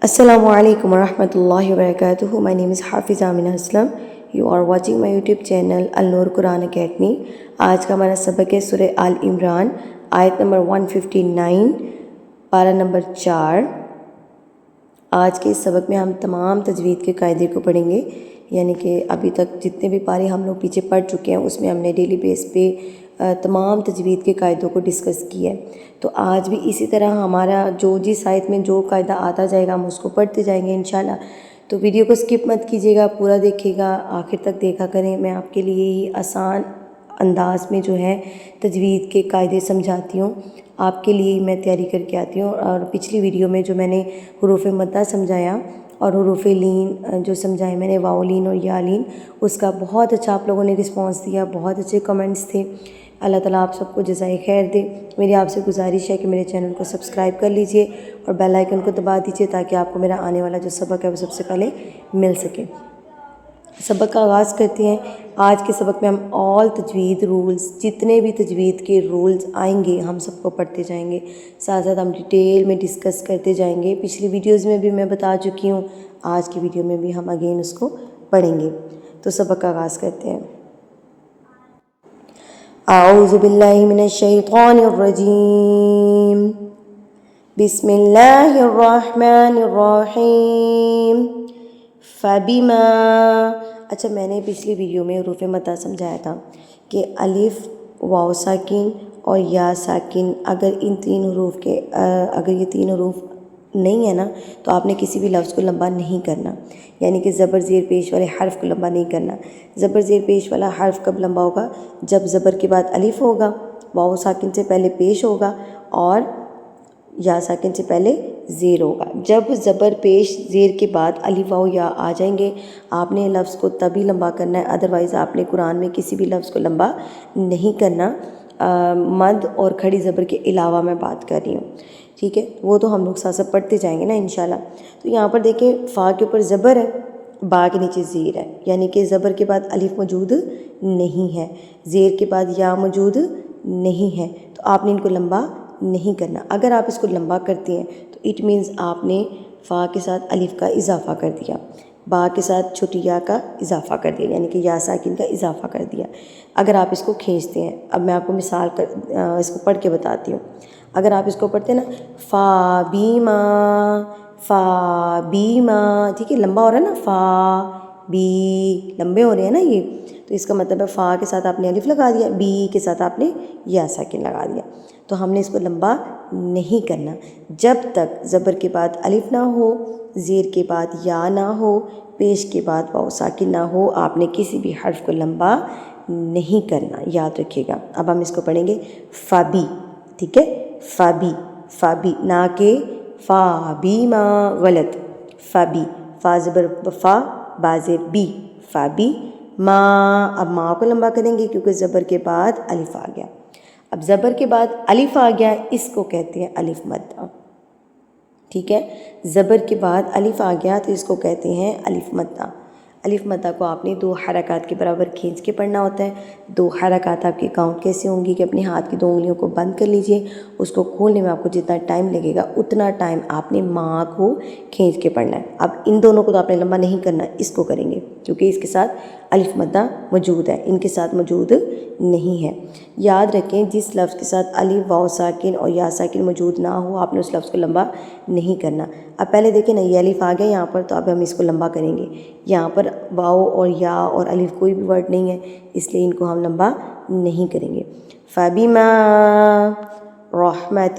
Assalamu alaikum warahmatullahi wabarakatuh. My name is Hafiza Amina Aslam. You are watching my YouTube channel Al Noor Quran Academy. آج کا ہمارا سبق ہے سورہ آل عمران آیت نمبر 159 پارہ نمبر 4۔ آج کے اس سبق میں ہم تمام تجوید کے قاعدے کو پڑھیں گے، یعنی کہ ابھی تک جتنے بھی پارے ہم لوگ پیچھے پڑھ چکے ہیں اس میں ہم نے ڈیلی بیس پہ تمام تجوید کے قاعدوں کو ڈسکس کیا ہے۔ تو آج بھی اسی طرح ہمارا جو جس آیت میں جو قاعدہ آتا جائے گا ہم اس کو پڑھتے جائیں گے انشاءاللہ۔ تو ویڈیو کو سکپ مت کیجیے گا، پورا دیکھیے گا، آخر تک دیکھا کریں۔ میں آپ کے لیے ہی آسان انداز میں جو ہے تجوید کے قاعدے سمجھاتی ہوں، آپ کے لیے میں تیاری کر کے آتی ہوں۔ اور پچھلی ویڈیو میں جو میں نے حروف مدہ سمجھایا اور حروف لین جو سمجھائے میں نے، واو لین اور یا لین، اس کا بہت اچھا آپ لوگوں نے رسپانس دیا، بہت اچھے کمنٹس تھے۔ اللہ تعالیٰ آپ سب کو جزائے خیر دے۔ میری آپ سے گزارش ہے کہ میرے چینل کو سبسکرائب کر لیجئے اور بیل آئیکن کو دبا دیجئے تاکہ آپ کو میرا آنے والا جو سبق ہے وہ سب سے پہلے مل سکے۔ سبق کا آغاز کرتے ہیں۔ آج کے سبق میں ہم آل تجوید رولز، جتنے بھی تجوید کے رولز آئیں گے ہم سب کو پڑھتے جائیں گے، ساتھ ساتھ ہم ڈیٹیل میں ڈسکس کرتے جائیں گے۔ پچھلی ویڈیوز میں بھی میں بتا چکی ہوں، آج کی ویڈیو میں بھی ہم اگین اس کو پڑھیں گے۔ تو سبق کا آغاز کرتے ہیں۔ اعوذ باللہ من الشیطان الرجیم، بسم اللہ الرحمن الرحیم۔ فبما، اچھا میں نے پچھلی ویڈیو میں حروف مدہ سمجھایا تھا کہ الف، واو ساکن اور یا ساکن، اگر ان تین حروف کے اگر یہ تین حروف نہیں ہے نا تو آپ نے کسی بھی لفظ کو لمبا نہیں کرنا، یعنی کہ زبر زیر پیش والے حرف کو لمبا نہیں کرنا۔ زبر زیر پیش والا حرف کب لمبا ہوگا؟ جب زبر کے بعد الف ہوگا، واو ساکن سے پہلے پیش ہوگا اور یا ساکن سے پہلے زیر ہوگا۔ جب زبر پیش زیر کے بعد الف واو یا آ جائیں گے آپ نے لفظ کو تبھی لمبا کرنا ہے، ادروائز آپ نے قرآن میں کسی بھی لفظ کو لمبا نہیں کرنا۔ مد اور کھڑی زبر کے علاوہ میں بات کر رہی ہوں، ٹھیک ہے؟ وہ تو ہم لوگ ساتھ ساتھ پڑھتے جائیں گے نا انشاءاللہ۔ تو یہاں پر دیکھیں فا کے اوپر زبر ہے، با کے نیچے زیر ہے، یعنی کہ زبر کے بعد الف موجود نہیں ہے، زیر کے بعد یا موجود نہیں ہے، تو آپ نے ان کو لمبا نہیں کرنا۔ اگر آپ اس کو لمبا کرتے ہیں تو اٹ مینز آپ نے فا کے ساتھ الف کا اضافہ کر دیا، با کے ساتھ چھوٹی یا کا اضافہ کر دیا، یعنی کہ یا ساکن کا اضافہ کر دیا۔ اگر آپ اس کو کھینچتے ہیں، اب میں آپ کو مثال اس کو پڑھ کے بتاتی ہوں۔ اگر آپ اس کو پڑھتے ہیں نا، فا بیما، فا بیما، ٹھیک ہے؟ لمبا ہو رہا ہے نا، فا بی، لمبے ہو رہے ہیں نا یہ، تو اس کا مطلب ہے فا کے ساتھ آپ نے الف لگا دیا، بی کے ساتھ آپ نے یا ساکن لگا دیا، تو ہم نے اس کو لمبا نہیں کرنا۔ جب تک زبر کے بعد الف نہ ہو، زیر کے بعد یا نہ ہو، پیش کے بعد واو ساکن نہ ہو، آپ نے کسی بھی حرف کو لمبا نہیں کرنا، یاد رکھیے گا۔ اب ہم اس کو پڑھیں گے فبی، ٹھیک ہے؟ فبی، فبی، نہ کہ فا بی ما، غلط، فبی، فا زبر فا، با زیر بی، فبی ما۔ اب ما کو لمبا کریں گے کیونکہ زبر کے بعد الف آ گیا۔ اب زبر کے بعد الف آ گیا، اس کو کہتے ہیں الف مدہ، ٹھیک ہے؟ زبر کے بعد الف آ گیا تو اس کو کہتے ہیں الف مدہ۔ الف مدہ کو آپ نے 2 حرکات کے برابر کھینچ کے پڑھنا ہوتا ہے۔ 2 حرکات آپ کی کاؤنٹ کیسے ہوں گی کہ اپنے ہاتھ کی 2 انگلیوں کو بند کر لیجئے، اس کو کھولنے میں آپ کو جتنا ٹائم لگے گا اتنا ٹائم آپ نے ماں کو کھینچ کے پڑھنا ہے۔ اب ان دونوں کو تو آپ نے لمبا نہیں کرنا، اس کو کریں گے کیونکہ اس کے ساتھ الف مدہ موجود ہے، ان کے ساتھ موجود نہیں ہے۔ یاد رکھیں جس لفظ کے ساتھ الف، واو ساکن اور یا ساکن موجود نہ ہو آپ نے اس لفظ کو لمبا نہیں کرنا۔ اب پہلے دیکھیں نا، یہ الف آ گیا یہاں پر تو اب ہم اس کو لمبا کریں گے۔ یہاں پر واو اور یا اور الف کوئی بھی ورڈ نہیں ہے، اس لیے ان کو ہم لمبا نہیں کریں گے۔ فَبِمَا رَحْمَةٍ،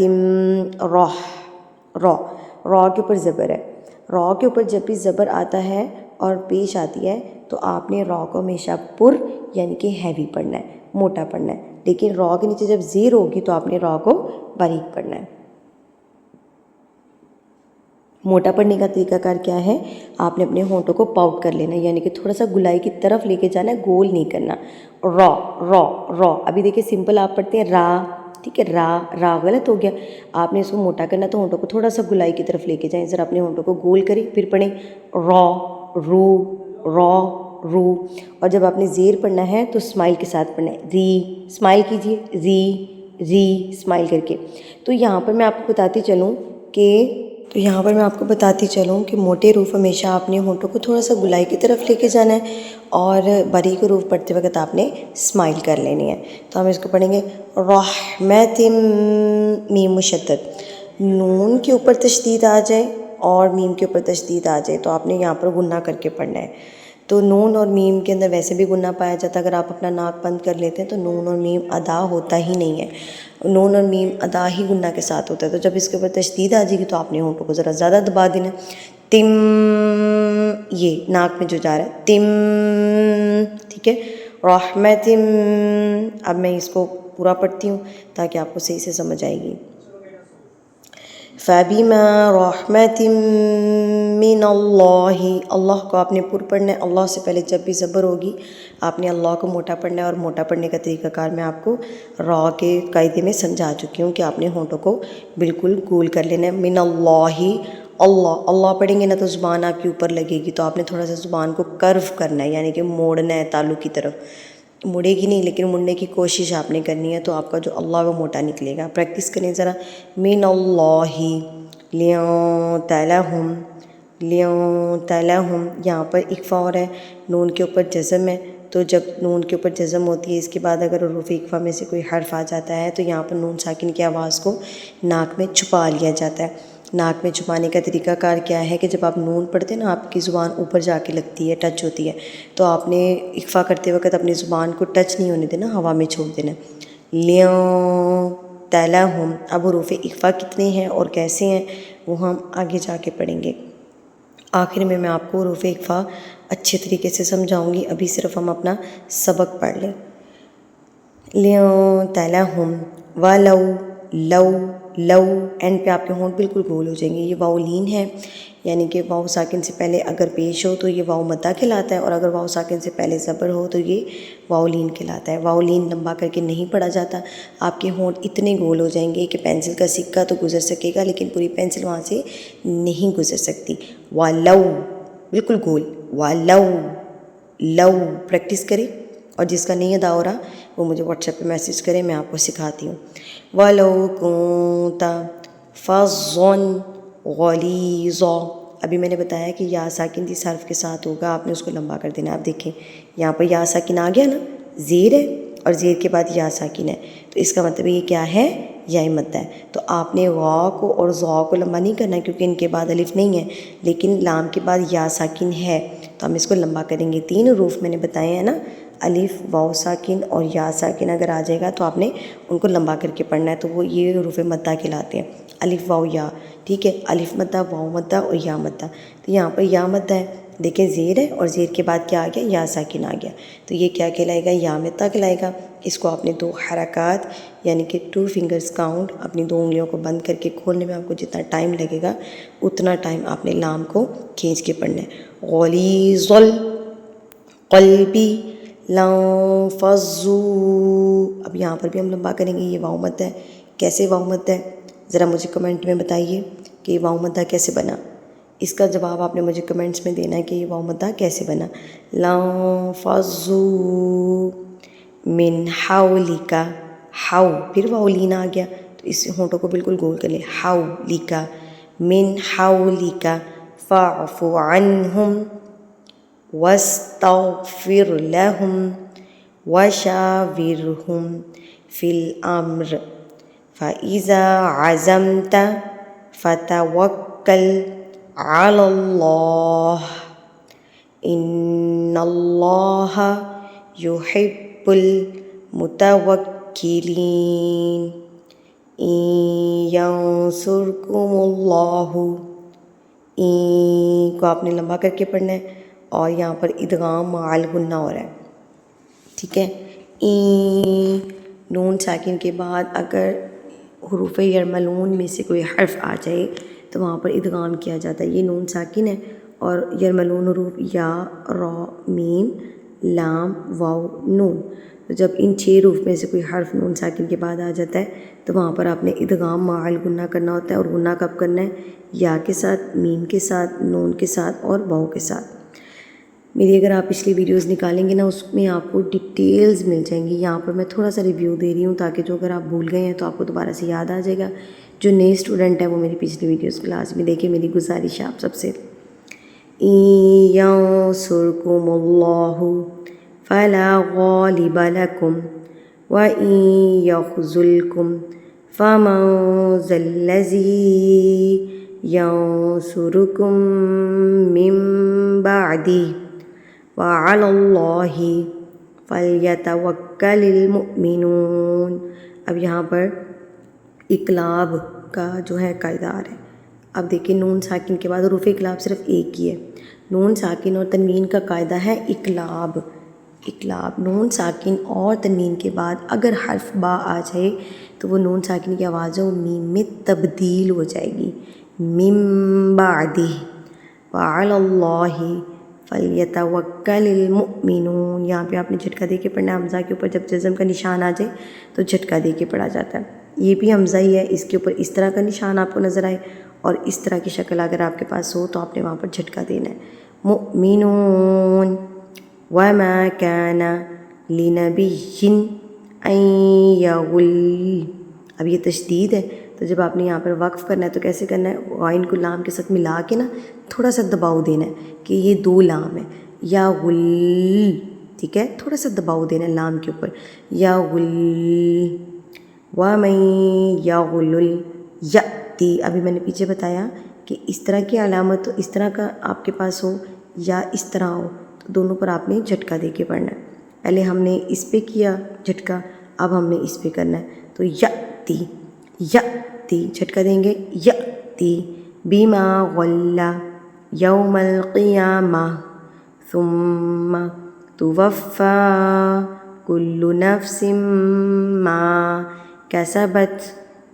را کے اوپر زبر ہے، را کے اوپر جب بھی زبر آتا ہے اور پیش آتی ہے تو آپ نے را کو ہمیشہ پر یعنی کہ ہیوی پڑھنا ہے، موٹا پڑھنا ہے، لیکن را کے نیچے جب زیر ہوگی تو آپ نے را کو باریک پڑھنا ہے۔ موٹا پڑھنے کا طریقہ کار کیا ہے؟ آپ نے اپنے ہونٹوں کو پاؤٹ کر لینا ہے، یعنی کہ تھوڑا سا گلائی کی طرف لے کے جانا ہے، گول نہیں کرنا۔ را، را، را، ابھی دیکھیں سمپل آپ پڑھتے ہیں را، ٹھیک ہے؟ را، را غلط ہو گیا، آپ نے اس کو موٹا کرنا تو ہونٹوں کو تھوڑا سا گلائی کی طرف لے کے جائیں، ذرا اپنے ہونٹوں کو گول کریں، پھر پڑھیں را، رو، را، رو۔ اور جب آپ نے زیر پڑھنا ہے تو اسمائل کے ساتھ پڑھنا ہے، ری، اسمائل کیجئے، ری، ری، اسمائل کر کے۔ تو یہاں پر میں آپ کو بتاتی چلوں کہ تو یہاں پر میں آپ کو بتاتی چلوں کہ موٹے حروف ہمیشہ آپ نے ہونٹوں کو تھوڑا سا گلائی کی طرف لے کے جانا ہے، اور باریک حروف پڑھتے وقت آپ نے اسمائل کر لینی ہے۔ تو ہم اس کو پڑھیں گے رحمت، میم مشدد، نون کے اوپر تشدید آ جائے اور میم کے اوپر تشدید آ جائے تو آپ نے یہاں پر گنہ کر کے پڑھنا ہے۔ تو نون اور میم کے اندر ویسے بھی گنہ پایا جاتا ہے، اگر آپ اپنا ناک بند کر لیتے ہیں تو نون اور میم ادا ہوتا ہی نہیں ہے، نون اور میم ادا ہی گنہ کے ساتھ ہوتا ہے۔ تو جب اس کے اوپر تشدید آ جائے گی تو آپ نے ہونٹوں کو ذرا زیادہ دبا دینا ہے۔ تم، یہ ناک میں جو جا رہا ہے تم، ٹھیک ہے، رحمت۔ اب میں اس کو پورا پڑھتی ہوں تاکہ آپ کو صحیح سے سمجھ آئے گی۔ فَبِمَا رَحْمَةٍ مِّنَ اللَّهِ، اللہ کو آپ نے پر پڑھنا ہے۔ اللہ سے پہلے جب بھی زبر ہوگی آپ نے اللہ کو موٹا پڑھنا ہے، اور موٹا پڑھنے کا طریقہ کار میں آپ کو را کے قاعدے میں سمجھا چکی ہوں کہ آپ نے ہونٹوں کو بالکل گول کر لینا ہے۔ من اللہ، اللہ اللہ پڑھیں گے نا تو زبان آپ کے اوپر لگے گی، تو آپ نے تھوڑا سا زبان کو کرو کرنا ہے، یعنی کہ موڑنا ہے تالو کی طرف۔ مڑے گی نہیں لیکن مڑنے کی کوشش آپ نے کرنی ہے، تو آپ کا جو اللہ وہ موٹا نکلے گا۔ پریکٹس کریں ذرا۔ من اللہ لیعطلہم، لیعطلہم، یہاں پر اکفا ہو رہا ہے، نون کے اوپر جزم ہے، تو جب نون کے اوپر جزم ہوتی ہے اس کے بعد اگر حروف اکفا میں سے کوئی حرف آ جاتا ہے تو یہاں پر نون ساکن کی آواز کو ناک میں چھپا لیا جاتا ہے۔ ناک میں چھپانے کا طریقہ کار کیا ہے کہ جب آپ نون پڑھتے ہیں نا آپ کی زبان اوپر جا کے لگتی ہے، ٹچ ہوتی ہے، تو آپ نے اکفا کرتے وقت اپنی زبان کو ٹچ نہیں ہونے دینا، ہوا میں چھوڑ دینا۔ لیعطلہم، اب حروف اکفا کتنے ہیں اور کیسے ہیں وہ ہم آگے جا کے پڑھیں گے۔ آخر میں آپ کو حروف اکفا اچھے طریقے سے سمجھاؤں گی، ابھی صرف ہم اپنا سبق پڑھ لیں۔ لیعطلہم، ولو، لو، لو، اینڈ پہ آپ کے ہونٹ بالکل گول ہو جائیں گے۔ یہ واؤ لین ہے، یعنی کہ واؤ ساکن سے پہلے اگر پیش ہو تو یہ واؤ مدہ کہلاتا ہے، اور اگر واؤ ساکن سے پہلے زبر ہو تو یہ واؤ لین کہلاتا ہے۔ واؤ لین لمبا کر کے نہیں پڑھا جاتا، آپ کے ہونٹ اتنے گول ہو جائیں گے کہ پینسل کا سکہ تو گزر سکے گا لیکن پوری پینسل وہاں سے نہیں گزر سکتی۔ ولو، بالکل گول، ولو، لو، پریکٹس کریں، اور جس کا نہیں ادا ہو رہا وہ مجھے واٹس ایپ پہ میسیج کریں، میں آپ کو سکھاتی ہوں۔ وَلَوْ كُنْتَ فَظًّا غَلِيظًا، ابھی میں نے بتایا کہ یا ساکن جس حرف کے ساتھ ہوگا آپ نے اس کو لمبا کر دینا۔ آپ دیکھیں یہاں پر یا ساکن آ گیا نا، زیر ہے اور زیر کے بعد یا ساکن ہے، تو اس کا مطلب یہ کیا ہے، یا مدہ ہے۔ تو آپ نے غا کو اور ظا کو لمبا نہیں کرنا ہے کیونکہ ان کے بعد الف نہیں ہے، لیکن لام کے بعد یا ساکن ہے تو ہم اس کو لمبا کریں گے۔ 3 حروف میں نے بتائے ہیں نا، الف، واؤ ساکن اور یا ساکن، اگر آ جائے گا تو آپ نے ان کو لمبا کر کے پڑھنا ہے، تو وہ یہ حروف مدہ کہلاتے ہیں، الف واؤ یا، ٹھیک ہے، الف مدہ، واؤ مدہ اور یا مدہ۔ تو یہاں پر یا مدہ ہے، دیکھیں زیر ہے اور زیر کے بعد کیا آ گیا، یا ساکن آ گیا، تو یہ کیا کہلائے گا، یا مدہ کہلائے گا۔ اس کو آپ نے 2 حرکات یعنی کہ 2 فنگرز کاؤنٹ، اپنی 2 انگلیوں کو بند کر کے کھولنے میں آپ کو جتنا ٹائم لگے گا اتنا ٹائم آپ نے لام کو کھینچ کے پڑھنا ہے۔ غلیظ القلبی لانفضوا، اب یہاں پر بھی ہم لمبا کریں گے، یہ واؤ مدہ ہے۔ کیسے واؤ مدہ ہے ذرا مجھے کمنٹ میں بتائیے کہ یہ واؤ مدہ کیسے بنا، اس کا جواب آپ نے مجھے کمنٹس میں دینا ہے کہ یہ واؤ مدہ کیسے بنا۔ لانفضوا من حولک، حو، پھر واؤ لین آ گیا تو اس ہونٹوں کو بالکل گول کر لیں، حولک، من حولک، فاعف عنہم واستغفر لهم وشاورهم في الأمر فإذا عزمت فتوكل على الله إن الله يحب المتوكلين إن ينصركم الله، این کو آپ نے لمبا کر کے پڑھنا ہے، اور یہاں پر ادغام مع الغنہ ہو رہا ہے، ٹھیک ہے۔ این، نون ساکن کے بعد اگر حروف یرملون میں سے کوئی حرف آ جائے تو وہاں پر ادغام کیا جاتا ہے۔ یہ نون ساکن ہے اور یرملون حروف یا، را، میم، لام، واؤ، نون، تو جب ان 6 حروف میں سے کوئی حرف نون ساکن کے بعد آ جاتا ہے تو وہاں پر آپ نے ادغام مع الغنہ کرنا ہوتا ہے، اور غنہ کب کرنا ہے، یا کے ساتھ، میم کے ساتھ، نون کے ساتھ اور واؤ کے ساتھ۔ میری اگر آپ پچھلی ویڈیوز نکالیں گے نا اس میں آپ کو ڈیٹیلز مل جائیں گی، یہاں پر میں تھوڑا سا ریویو دے رہی ہوں تاکہ جو اگر آپ بھول گئے ہیں تو آپ کو دوبارہ سے یاد آ جائے گا جو نئے اسٹوڈنٹ ہیں وہ میری پچھلی ویڈیوز کو لازمی دیکھیں، میری گزارش ہے آپ سب سے۔ ينصركم الله فلا غالب لكم وإن يخذلكم فمن ذا الذي ينصركم من بعده وعلى الله فليتوكل المؤمنون۔ اب یہاں پر اقلاب کا جو ہے قاعدہ آ رہا ہے۔ اب دیکھیں نون ساکن کے بعد حروف اقلاب صرف ایک ہی ہے۔ نون ساکن اور تنوین کا قاعدہ ہے اقلاب۔ نون ساکن اور تنوین کے بعد اگر حرف با آ جائے تو وہ نون ساکن کی آواز ہے وہ میم میں تبدیل ہو جائے گی، من بعدہ وعلی اللہ فلیتوکل المؤمنون۔ یہاں پہ آپ نے جھٹکا دے کے پڑھنا ہے، حمزہ کے اوپر جب جزم کا نشان آ جائے تو جھٹکا دے کے پڑھا جاتا ہے۔ یہ بھی حمزہ ہی ہے، اس کے اوپر اس طرح کا نشان آپ کو نظر آئے اور اس طرح کی شکل اگر آپ کے پاس ہو تو آپ نے وہاں پر جھٹکا دینا ہے۔ مؤمنون وما كان لنبي ان يغل، اب یہ تشدید ہے تو جب آپ نے یہاں پر وقف کرنا ہے تو کیسے کرنا ہے؟ غائن کو لام کے ساتھ ملا کے نا تھوڑا سا دباؤ دینا ہے کہ یہ دو لام ہے، یا غل، ٹھیک ہے، تھوڑا سا دباؤ دینا ہے لام کے اوپر، یا غل ومن یغلل یأتی۔ ابھی میں نے پیچھے بتایا کہ اس طرح کی علامت اس طرح کا آپ کے پاس ہو یا اس طرح ہو تو دونوں پر آپ نے جھٹکا دے کے پڑھنا ہے۔ پہلے ہم نے اس پہ کیا جھٹکا، اب ہم نے اس پہ کرنا ہے، تو یأتی جھٹکا دیں گے، یأتی بما غل یوم القیامہ ثم توفی کل نفس ما کسبت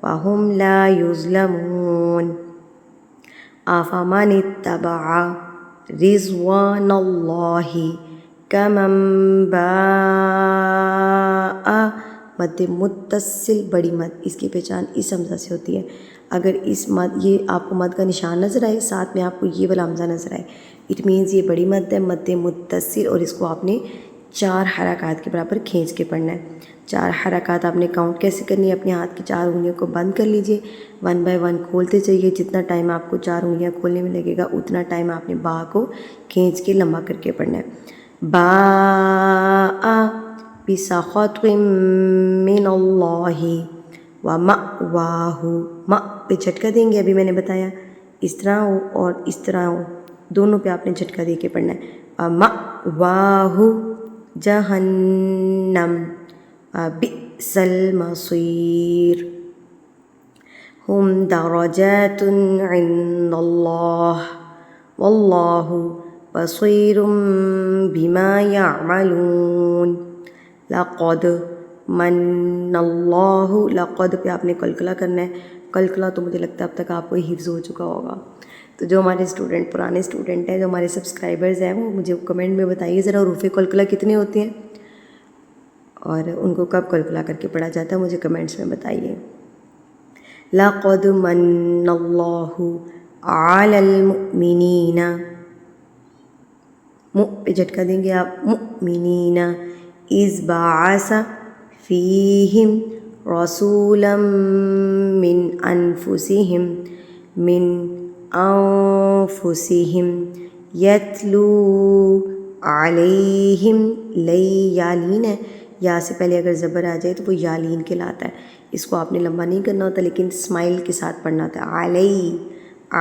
وهم لا یظلمون۔ افمن اتبع رضوان اللہ کمن باء، مد متصل بڑی مد، اس کی پہچان اس حمزہ سے ہوتی ہے۔ اگر اس مد، یہ آپ کو مد کا نشان نظر آئے، ساتھ میں آپ کو یہ والا حمزہ نظر آئے، اٹ مینز یہ بڑی مد ہے، مد متصل، اور اس کو آپ نے 4 حرکات کے برابر کھینچ کے پڑھنا ہے۔ 4 حرکات آپ نے کاؤنٹ کیسے کرنی ہے؟ اپنے ہاتھ کی 4 انگلیوں کو بند کر لیجئے، 1 بائی 1 کھولتے چاہیے، جتنا ٹائم آپ کو 4 انگلیاں کھولنے میں لگے گا اتنا ٹائم آپ نے با کو کھینچ کے لمبا کر کے پڑھنا ہے۔ باء بسخط من اللہ ومأواہ، ماء پہ جھٹکا دیں گے، ابھی میں نے بتایا اس طرح ہو اور اس طرح ہو، دونوں پہ آپ نے جھٹکا دے کے پڑھنا ہے۔ ومأواہ جہنم بئس المصیر، ہم درجات عند اللہ واللہ بصیر بما یعملون۔ لقد من اللہ، لقد پہ آپ نے قلقلہ کرنا ہے، قلقلہ تو مجھے لگتا ہے اب تک آپ کو حفظ ہو چکا ہوگا۔ تو جو ہمارے اسٹوڈنٹ پرانے اسٹوڈنٹ ہیں، جو ہمارے سبسکرائبرز ہیں، وہ مجھے کمنٹ میں بتائیے ذرا حروف قلقلہ کتنے ہوتے ہیں اور ان کو کب قلقلہ کر کے پڑھا جاتا ہے، مجھے کمنٹس میں بتائیے۔ لقد من اللہ علی المؤمنین، پہ جھٹکا دیں گے آپ، مؤمنین، اذ بعث فیہم رسولا من انفسہم یتلو علیہم، یالین ہے، یا سے پہلے اگر زبر آ جائے تو وہ یالین کہلاتا ہے۔ اس کو آپ نے لمبا نہیں کرنا ہوتا لیکن اسمائل کے ساتھ پڑھنا ہوتا ہے۔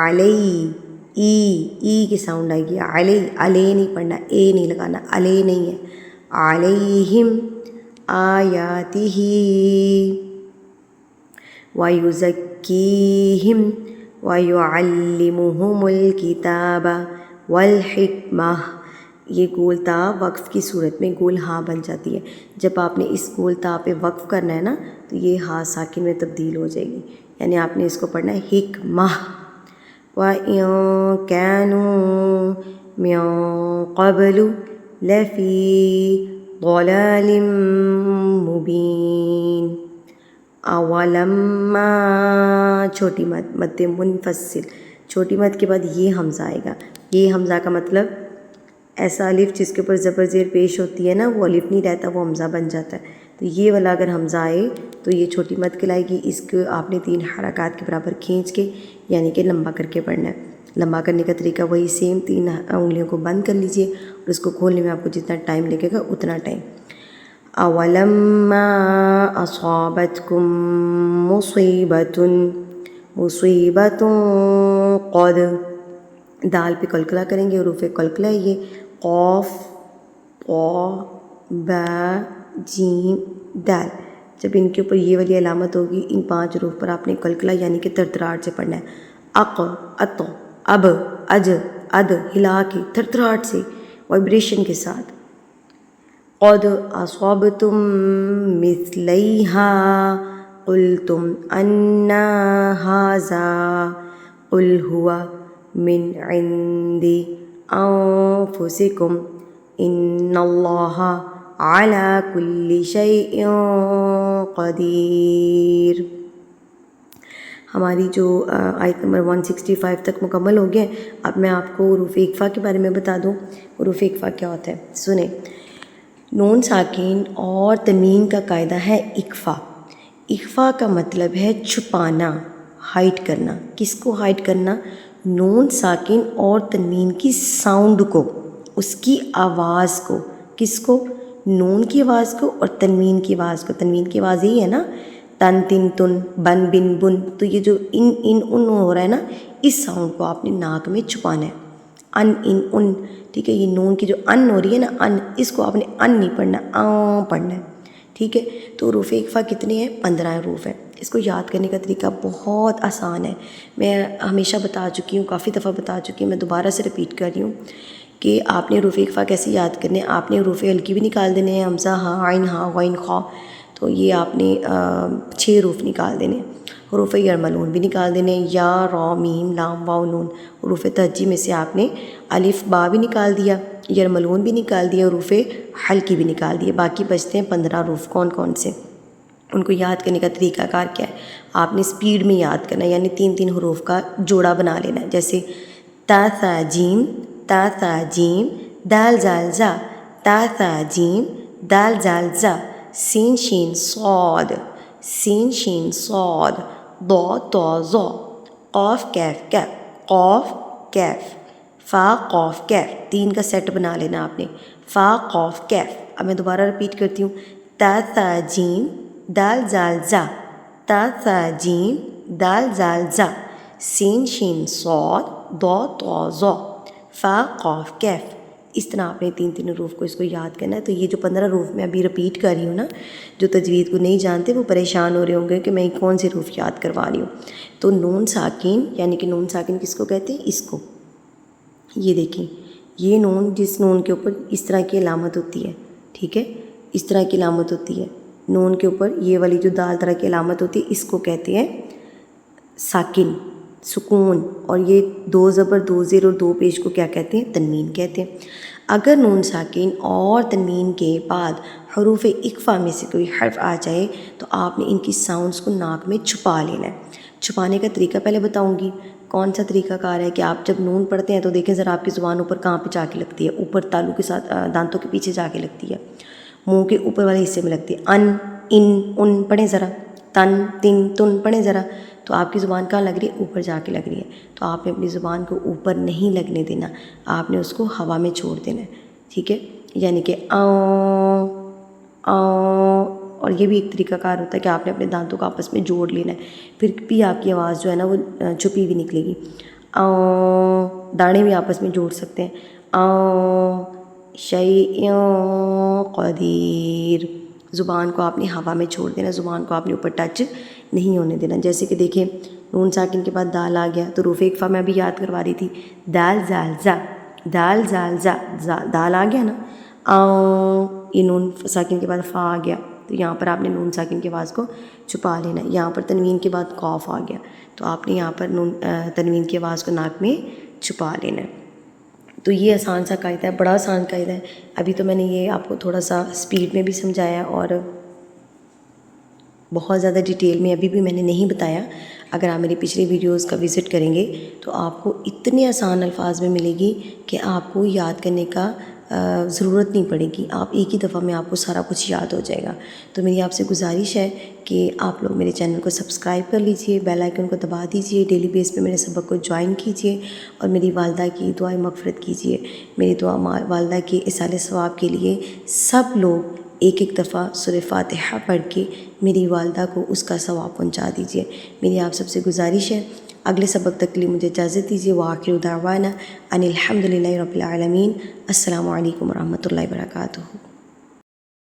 علی ای کی ساؤنڈ آئے گی، علی نہیں پڑھنا، اے نہیں لگانا، علی نہیں ہے، علیہم آیاتہ ویزکیہم ویعلمہم الکتاب والحکمہ۔ یہ گول تا وقف کی صورت میں گول ہاں بن جاتی ہے، جب آپ نے اس گول تا پہ وقف کرنا ہے نا تو یہ ہاں ساکن میں تبدیل ہو جائے گی، یعنی آپ نے اس کو پڑھنا ہے حکمہ۔ وَإِن كَانُوا مِن قَبْلُ لَفِي ضَلَالٍ مُبِينٍ۔ اولما، چھوٹی مد، مد منفصل، چھوٹی مد کے بعد یہ حمزہ آئے گا۔ یہ حمزہ کا مطلب ایسا الف جس کے اوپر زبر زیر پیش ہوتی ہے نا، وہ الف نہیں رہتا، وہ حمزہ بن جاتا ہے۔ تو یہ والا اگر حمزہ آئے تو یہ چھوٹی مد کہلائے گی. اس کو آپ نے 3 حرکات کے برابر کھینچ کے یعنی کہ لمبا کر کے پڑھنا ہے. لمبا کرنے کا طریقہ وہی سیم، 3 انگلیوں کو بند کر لیجئے اور اس کو کھولنے میں آپ کو جتنا ٹائم لگے گا اتنا ٹائم. اولما اصابتکم مصیبت قد، دال پہ قلقلہ کریں گے، حروف قلقلہ یہ قاف قا با جیم دال. جب ان کے اوپر یہ والی علامت ہوگی ان 5 حروف پر آپ نے قلقلہ یعنی کہ تھرتھراہٹ سے پڑھنا ہے. اق ات اب اج اد، ہلا کے تھرتھراہٹ سے وائبریشن کے ساتھ. قد اصابتم مثلیہا قلتم انا ھذا قل هو من عند انفسکم ان اللہ علی کل شیء قدیر. ہماری جو آیت نمبر 165 تک مکمل ہو گئے. اب میں آپ کو حروف اقفا کے بارے میں بتا دوں. حروف اقفا کیا ہوتا ہے سنیں. نون ساکن اور تنوین کا قاعدہ ہے اقفا. اقفا کا مطلب ہے چھپانا، ہائڈ کرنا. کس کو ہائڈ کرنا؟ نون ساکن اور تنوین کی ساؤنڈ کو، اس کی آواز کو. کس کو؟ نون کی آواز کو اور تنوین کی آواز کو. تنوین کی آواز یہی ہے نا، تن تن تن بن بن بن. تو یہ جو ان ہو رہا ہے نا، اس ساؤنڈ کو آپ نے ناک میں چھپانا ہے. ان ان ان، ٹھیک ہے. یہ نون کی جو ان ہو رہی ہے نا، ان، اس کو آپ نے ان نہیں پڑھنا، پڑھنا ہے. ٹھیک ہے. تو حروف اقفا کتنے ہیں؟ 15 حروف ہیں. اس کو یاد کرنے کا طریقہ بہت آسان ہے. میں ہمیشہ بتا چکی ہوں، کافی دفعہ بتا چکی ہوں، میں دوبارہ سے رپیٹ کر رہی ہوں کہ آپ نے حروف اقفا کیسے یاد کرنے ہیں. آپ نے حروف ہلکی بھی نکال دینے ہیں، حمزہ ہاں، عین ہاں، غین خا. تو یہ آپ نے 6 حروف نکال دینے. حروف یرملون بھی نکال دینے، یا را میم لام واو نون. حروف تہجی میں سے آپ نے الف با بھی نکال دیا، یرملون بھی نکال دیا، حروف ہلکی بھی نکال دیے. باقی بچتے ہیں 15 حروف. کون کون سے؟ ان کو یاد کرنے کا طریقہ کار کیا ہے؟ آپ نے سپیڈ میں یاد کرنا ہے، یعنی 3 حروف کا جوڑا بنا لینا ہے. جیسے تا ثا جیم، تا ثا جیم، دال زال زا، تا ثا جیم، دال زال زا. سین شین صاد، سین شین صاد، ضا طا ظا، قاف کیف کیف، قاف کیف، فا قاف کیف. 3 کا سیٹ بنا لینا آپ نے، فا قاف کیف. اب میں دوبارہ رپیٹ کرتی ہوں. تا ثا جیم، دال زال زا، تا ثا جیم، دال زال زا، سین شین صاد، ضا طا ظا، فا قاف کیف. اس طرح آپ نے 3 حروف کو اس کو یاد کرنا ہے. تو یہ جو 15 حروف میں ابھی رپیٹ کر رہی ہوں نا، جو تجوید کو نہیں جانتے وہ پریشان ہو رہے ہوں گے کہ میں کون سے حروف یاد کروا رہی ہوں. تو نون ساکن، یعنی کہ نون ساکن کس کو کہتے ہیں؟ اس کو. یہ دیکھیں، یہ نون، جس نون کے اوپر اس طرح کی علامت ہوتی ہے، ٹھیک ہے، اس طرح کی علامت ہوتی ہے نون کے اوپر، یہ والی جو دال طرح کی علامت ہوتی ہے، اس کو کہتے ہیں ساکن، سکون. اور یہ 2 زبر 2 زیر اور 2 پیش کو کیا کہتے ہیں؟ تنوین کہتے ہیں. اگر نون ساکن اور تنوین کے بعد حروف اقفا میں سے کوئی حرف آ جائے تو آپ نے ان کی ساؤنڈز کو ناک میں چھپا لینا ہے. چھپانے کا طریقہ پہلے بتاؤں گی. کون سا طریقہ کار ہے کہ آپ جب نون پڑھتے ہیں تو دیکھیں ذرا آپ کی زبان اوپر کہاں پہ جا کے لگتی ہے؟ اوپر تالو کے ساتھ، دانتوں کے پیچھے جا کے لگتی ہے، منہ کے اوپر والے حصے میں لگتی ہے. ان ان ان پڑھیں ذرا، تن تن تن پڑھیں ذرا. تو آپ کی زبان کہاں لگ رہی ہے؟ اوپر جا کے لگ رہی ہے. تو آپ نے اپنی زبان کو اوپر نہیں لگنے دینا، آپ نے اس کو ہوا میں چھوڑ دینا ہے. ٹھیک ہے. یعنی کہ اور یہ بھی ایک طریقہ کار ہوتا ہے کہ آپ نے اپنے دانتوں کو آپس میں جوڑ لینا ہے، پھر بھی آپ کی آواز جو ہے نا وہ چھپی ہوئی نکلے گی. دانے بھی آپس میں جوڑ سکتے ہیں. شیء قدیر. زبان کو آپ نے ہوا میں چھوڑ دینا، زبان کو آپ نے اوپر ٹچ نہیں ہونے دینا. جیسے کہ دیکھیں نون ساکن کے بعد دال آ گیا تو حروف اقفا میں ابھی یاد کروا رہی تھی. دال زال زا، دال زال زا، دال آ گیا نا. یہ نون ساکن کے بعد فا آ گیا تو یہاں پر آپ نے نون ساکن کی آواز کو چھپا لینا ہے. یہاں پر تنوین کے بعد قاف آ گیا تو آپ نے یہاں پر تنوین کی آواز کو ناک میں چھپا لینا ہے. تو یہ آسان سا قاعدہ ہے، بڑا آسان قاعدہ ہے. ابھی تو میں نے یہ آپ کو تھوڑا سا اسپیڈ میں بھی سمجھایا اور بہت زیادہ ڈیٹیل میں ابھی بھی میں نے نہیں بتایا. اگر آپ میری پچھلی ویڈیوز کا وزٹ کریں گے تو آپ کو اتنے آسان الفاظ میں ملے گی کہ آپ کو یاد کرنے کا ضرورت نہیں پڑے گی، آپ ایک ہی دفعہ میں آپ کو سارا کچھ یاد ہو جائے گا۔ تو میری آپ سے گزارش ہے کہ آپ لوگ میرے چینل کو سبسکرائب کر لیجئے، بیل آئیکن کو دبا دیجئے، ڈیلی بیس پہ میرے سبق کو جوائن کیجئے اور میری والدہ کی دعائیں مغفرت کیجئے۔ میری دعا والدہ کے ایصال ثواب کے لیے سب لوگ ایک ایک دفعہ سورہ فاتحہ پڑھ کے میری والدہ کو اس کا ثواب پہنچا دیجئے۔ میری آپ سب سے گزارش ہے، اگلے سبق تک کے لیے مجھے اجازت دیجیے۔ وآخر دعوانا ان الحمد للہ رب العالمین۔ السلام علیکم ورحمۃ اللہ وبرکاتہ۔